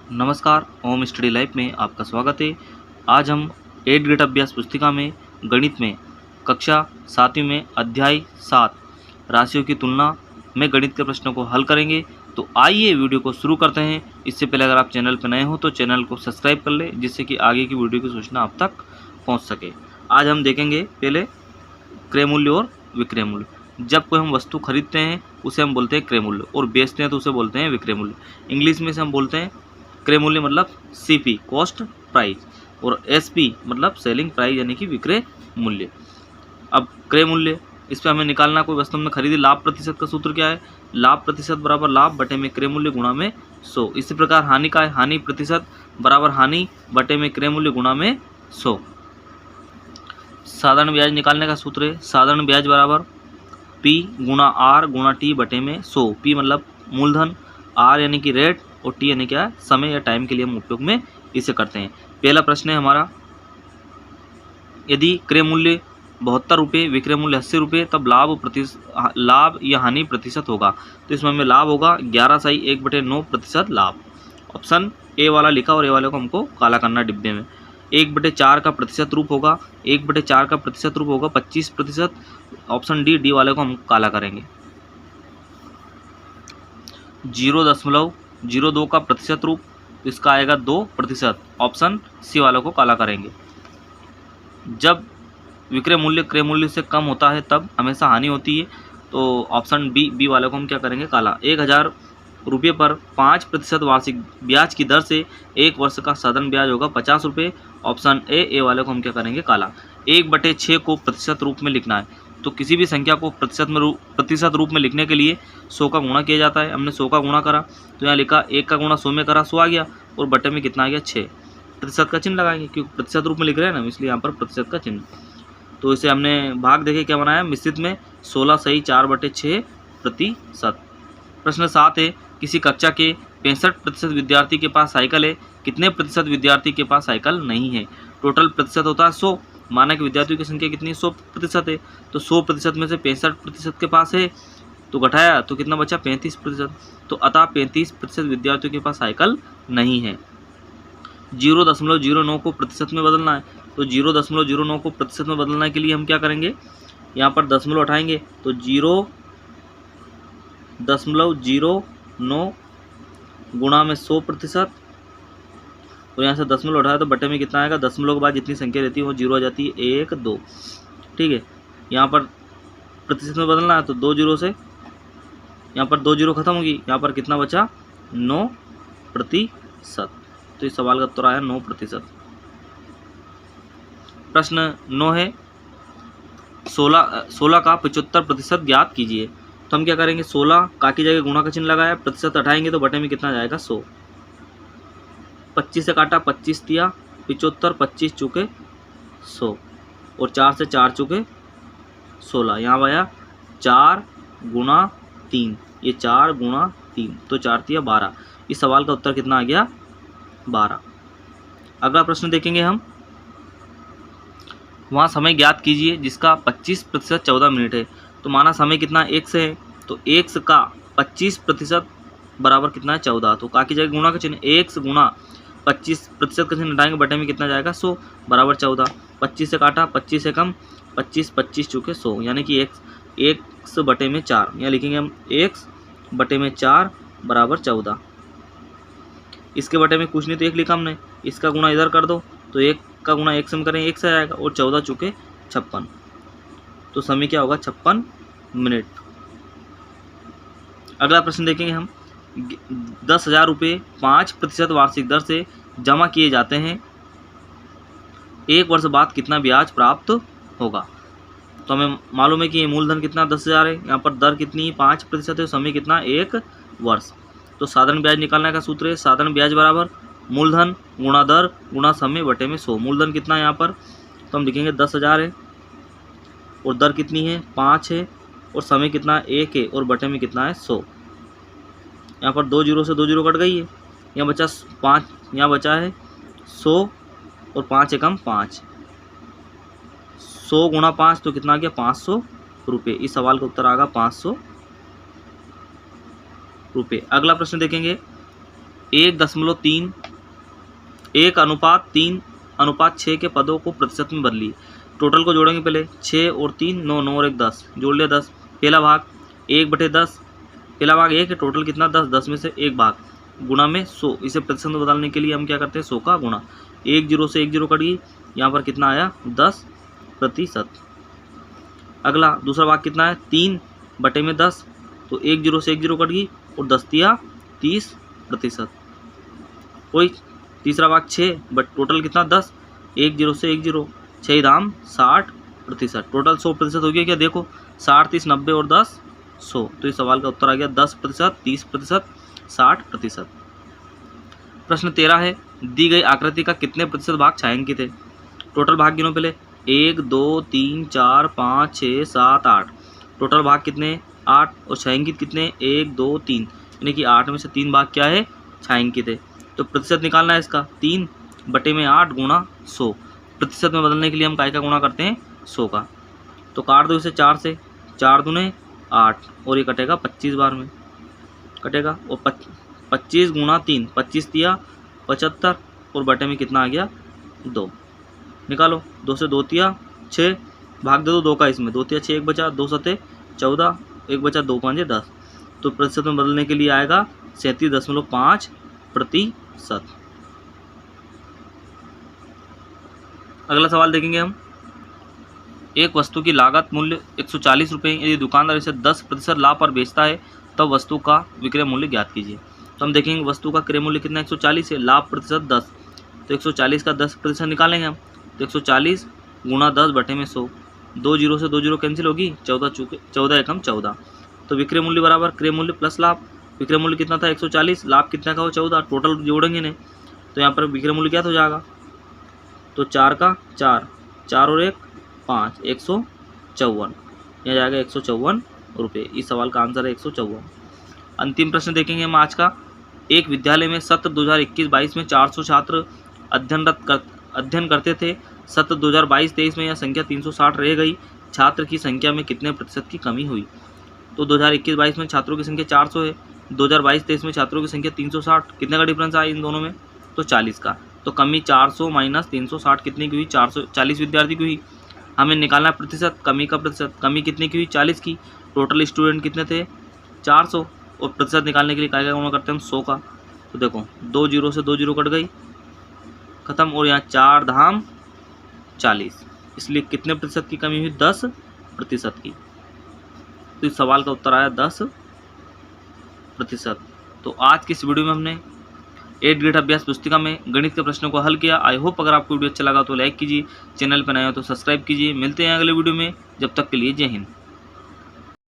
नमस्कार, home study life में आपका स्वागत है। आज हम 8th ग्रेड अभ्यास पुस्तिका में गणित में कक्षा 7वीं में अध्याय 7 राशियों की तुलना में गणित के प्रश्नों को हल करेंगे। तो आइए वीडियो को शुरू करते हैं। इससे पहले अगर आप चैनल पर नए हो तो चैनल को सब्सक्राइब कर लें, जिससे कि आगे की वीडियो की सूचना आप तक पहुँच सके। आज हम देखेंगे पहले क्रय मूल्य और विक्रय मूल्य। जब कोई हम वस्तु खरीदते हैं उसे हम बोलते हैं क्रय मूल्य, और बेचते हैं तो उसे बोलते हैं विक्रय मूल्य। इंग्लिश में से हम बोलते हैं क्रय मूल्य मतलब सीपी कॉस्ट प्राइस, और एसपी मतलब सेलिंग प्राइस यानी कि विक्रय मूल्य। अब क्रय मूल्य, इस पर हमें निकालना, कोई वस्तु हमने खरीदी, लाभ प्रतिशत का सूत्र क्या है? लाभ प्रतिशत बराबर लाभ बटे में क्रय मूल्य गुणा में 100। इसी प्रकार हानि का है, हानि प्रतिशत बराबर हानि बटे में क्रय मूल्य गुणा में 100। साधारण ब्याज निकालने का सूत्र है साधारण ब्याज बराबर पी गुणा आर गुणा टी बटे में 100। पी मतलब मूलधन, आर यानी कि रेट, और टी यानी क्या है? समय या टाइम के लिए हम उपयोग में इसे करते हैं। पहला प्रश्न है हमारा, यदि क्रय मूल्य 72 रुपये, विक्रय मूल्य 80 रुपये, तब लाभ या हानि प्रतिशत होगा। तो इसमें हमें लाभ होगा 11/1/9% लाभ। ऑप्शन ए वाला लिखा और ए वाले को हमको काला करना डिब्बे में। 1/4 का प्रतिशत रूप होगा, 1/4 का प्रतिशत रूप होगा 25%। ऑप्शन डी वाले को हम काला करेंगे। 0.02 का प्रतिशत रूप, इसका आएगा 2%। ऑप्शन सी वालों को काला करेंगे। जब विक्रय मूल्य क्रय मूल्य से कम होता है तब हमेशा हानि होती है, तो ऑप्शन बी वाले को हम क्या करेंगे? काला। 1000 रुपये पर 5% वार्षिक ब्याज की दर से 1 वर्ष का साधारण ब्याज होगा 50 रुपये। ऑप्शन ए वाले को हम क्या करेंगे? काला। 1/6 को प्रतिशत रूप में लिखना है, तो किसी भी संख्या को प्रतिशत रूप में लिखने के लिए 100 का गुणा किया जाता है। हमने 100 का गुणा करा तो यहाँ लिखा 1 का गुणा 100 में करा, 100 आ गया, और बटे में कितना आ गया? 6। प्रतिशत का चिन्ह लगाएंगे क्योंकि प्रतिशत रूप में लिख रहे हैं ना, इसलिए यहाँ पर प्रतिशत का चिन्ह। तो इसे हमने भाग देखे क्या बनाया? मिश्रित में 16 सही 4/6%। प्रश्न 7 है, किसी कक्षा के 65% विद्यार्थी के पास साइकिल है, कितने प्रतिशत विद्यार्थी के पास साइकिल नहीं है? टोटल प्रतिशत होता है 100, माना कि विद्यार्थियों की संख्या कितनी? 100% है, तो 100% में से 65% के पास है, तो घटाया तो कितना बचा? 35%। तो अतः 35% विद्यार्थियों के पास साइकिल नहीं है। 0.09 को प्रतिशत में बदलना है, तो 0.09 को प्रतिशत में बदलने के लिए हम क्या करेंगे? यहाँ पर दशमलव उठाएंगे, तो 0.09 गुणा में 100%, और यहाँ से दशमलव उठाया तो बटे में कितना आएगा? दशमलव के बाद जितनी संख्या रहती है वो 0 आ जाती है, 1 2। ठीक है, यहाँ पर प्रतिशत में बदलना है, तो 2 0 से यहाँ पर 2 0 खत्म होगी, यहाँ पर कितना बचा? 9%। तो इस सवाल का उत्तर आया 9%। प्रश्न 9 है, 16 का 75% ज्ञात कीजिए। तो हम क्या करेंगे? 16 का की जगह गुणा का चिन्ह लगाया, प्रतिशत हटाएंगे तो बटे में कितना जाएगा? 100। 25 से काटा, 25 दिया 75, 25 चुके 100, और 4 से 4 चुके 16। यहाँ आया 4 गुणा 3, ये 4 गुणा 3, तो 4 दिया 12। इस सवाल का उत्तर कितना आ गया? 12। अगला प्रश्न देखेंगे हम, वहाँ समय ज्ञात कीजिए जिसका 25% 14 मिनट है। तो माना समय कितना? 1 से है, तो 1 का 25% बराबर कितना है? 14। तो का की जगह गुणा का चिन्ह, 1 गुणा 25% का चिन्ह हटाएंगे, बटे में कितना जाएगा? 100 बराबर 14। 25 से काटा, 25 से कम 25, 25 चुके 100, यानी कि 1 बटे में 4। यहाँ लिखेंगे हम 1 बटे में 4 बराबर 14। इसके बटे में कुछ नहीं तो 1 लिखा हमने, इसका गुणा इधर कर दो, तो 1 का गुणा 1 से हम करेंगे 1 से आएगा, और 14 चुके 56। तो समय क्या होगा? 56 मिनट। अगला प्रश्न देखेंगे हम, 10,000 रुपये 5% वार्षिक दर से जमा किए जाते हैं, 1 वर्ष बाद कितना ब्याज प्राप्त होगा? तो हमें मालूम है कि ये मूलधन कितना? 10,000 है, यहाँ पर दर कितनी? 5% है, समय कितना? 1 वर्ष। तो साधारण ब्याज निकालने का सूत्र है साधारण ब्याज बराबर मूलधन गुणा दर गुणा समय बटे में 100। मूलधन कितना है यहाँ पर? तो हम लिखेंगे 10,000 है, और दर कितनी है? 5 है, और समय कितना? 1 है, और बटे में कितना है? 100। यहाँ पर 2 0 से 2 0 कट गई है, यहाँ बचा 5, यहाँ बचा है 100, और 5 एकम 5, 100 गुणा 5 तो कितना आ गया? 500 रुपये। इस सवाल का उत्तर आएगा 500 रुपये। अगला प्रश्न देखेंगे, 1.3:6 के पदों को प्रतिशत में बदलिए। टोटल को जोड़ेंगे पहले, 6 और 3 9, 9 और 1 10, जोड़ लिया 10। पहला भाग 1/10, पहला भाग 1 है, टोटल कितना 10, 10 में से 1 भाग गुणा में 100। इसे प्रतिशत में बदलने के लिए हम क्या करते हैं, 100 का गुणा। 1 0 से 1 0 कट गई, यहाँ पर कितना आया 10%। अगला दूसरा भाग कितना है, 3/10, तो 1 0 से 1 0 कट गई और 10 तिया 30%। कोई तीसरा भाग 6, बट टोटल कितना 10, 1 0 से 1 0, 6 दाम 60%, टोटल 100% हो गया क्या, देखो 60 30 90 और 10 100। तो इस सवाल का उत्तर आ गया 10%, 30%, 60%। प्रश्न 13 है, दी गई आकृति का कितने प्रतिशत भाग छायांकित है। टोटल भाग गिनो पहले, 1 2 3 4 5 6 7 8, टोटल भाग कितने 8 और छायांकित कितने 1 2 3, यानी कि 8 में से 3 भाग क्या है, छायांकित है। तो प्रतिशत निकालना है इसका, 3/8 गुणा 100। प्रतिशत में बदलने के लिए हम काय का गुणा करते हैं, 100 का। तो काट दो इसे 4 से, 4 दूने 8 और ये कटेगा 25 बार में कटेगा, और 25 गुणा 3, 25 तिया 75 और बटे में कितना आ गया 2। निकालो, 2 से 2 तिया 6, भाग दे दो 2 का इसमें, 2 तिया 6, 1 बचा, 2 सते 14, 1 बचा, 2 5 10। तो प्रतिशत में बदलने के लिए आएगा 37.5%। अगला सवाल देखेंगे हम, एक वस्तु की लागत मूल्य 140 रुपये, यदि दुकानदार इसे 10% लाभ पर बेचता है तब वस्तु का विक्रय मूल्य ज्ञात कीजिए। तो हम देखेंगे वस्तु का क्रय मूल्य कितना 140 है, लाभ प्रतिशत 10, तो 140 का 10% निकालेंगे हम। तो 140 गुणा 10 बटे में 100, 2 0 से 2 0 कैंसिल होगी, 14 चूके 14 एकम 14। तो विक्रय मूल्य बराबर क्रय मूल्य प्लस लाभ। विक्रय मूल्य कितना था 140, लाभ कितना का हो 14, टोटल जोड़ेंगे नहीं तो यहाँ पर विक्रय मूल्य क्या हो जाएगा, तो 4 का 4, 4 और 1 5, 154, यह जाएगा 154 रुपये। इस सवाल का आंसर है 154। अंतिम प्रश्न देखेंगे हम आज का, एक विद्यालय में सत्र 2021-22 में 400 छात्र अध्ययन करते थे। सत्र 2022-23 में यह संख्या 360 रह गई। छात्र की संख्या में कितने प्रतिशत की कमी हुई। तो 2021-22 में छात्रों की संख्या 400 है, 2022-23 में छात्रों की संख्या 360, कितने का डिफरेंस आया इन दोनों में, तो 40 का। तो कमी 400 माइनस 360 कितने की हुई, 440 विद्यार्थी की हुई। हमें निकालना प्रतिशत, कमी का प्रतिशत, कमी कितने की हुई 40 की। टोटल स्टूडेंट कितने थे 400, और प्रतिशत निकालने के लिए क्या गुणा करते हैं हम 100 का। तो देखो 2 0 से 2 0 कट गई, खत्म, और यहाँ 4 धाम 40, इसलिए कितने प्रतिशत की कमी हुई 10% की। तो इस सवाल का उत्तर आया 10%। तो आज की इस वीडियो में हमने 8th ग्रेड अभ्यास पुस्तिका में गणित के प्रश्नों को हल किया। आई होप अगर आपको वीडियो अच्छा लगा तो लाइक कीजिए, चैनल पर नए हो तो सब्सक्राइब कीजिए। मिलते हैं अगले वीडियो में, जब तक के लिए जय हिंद।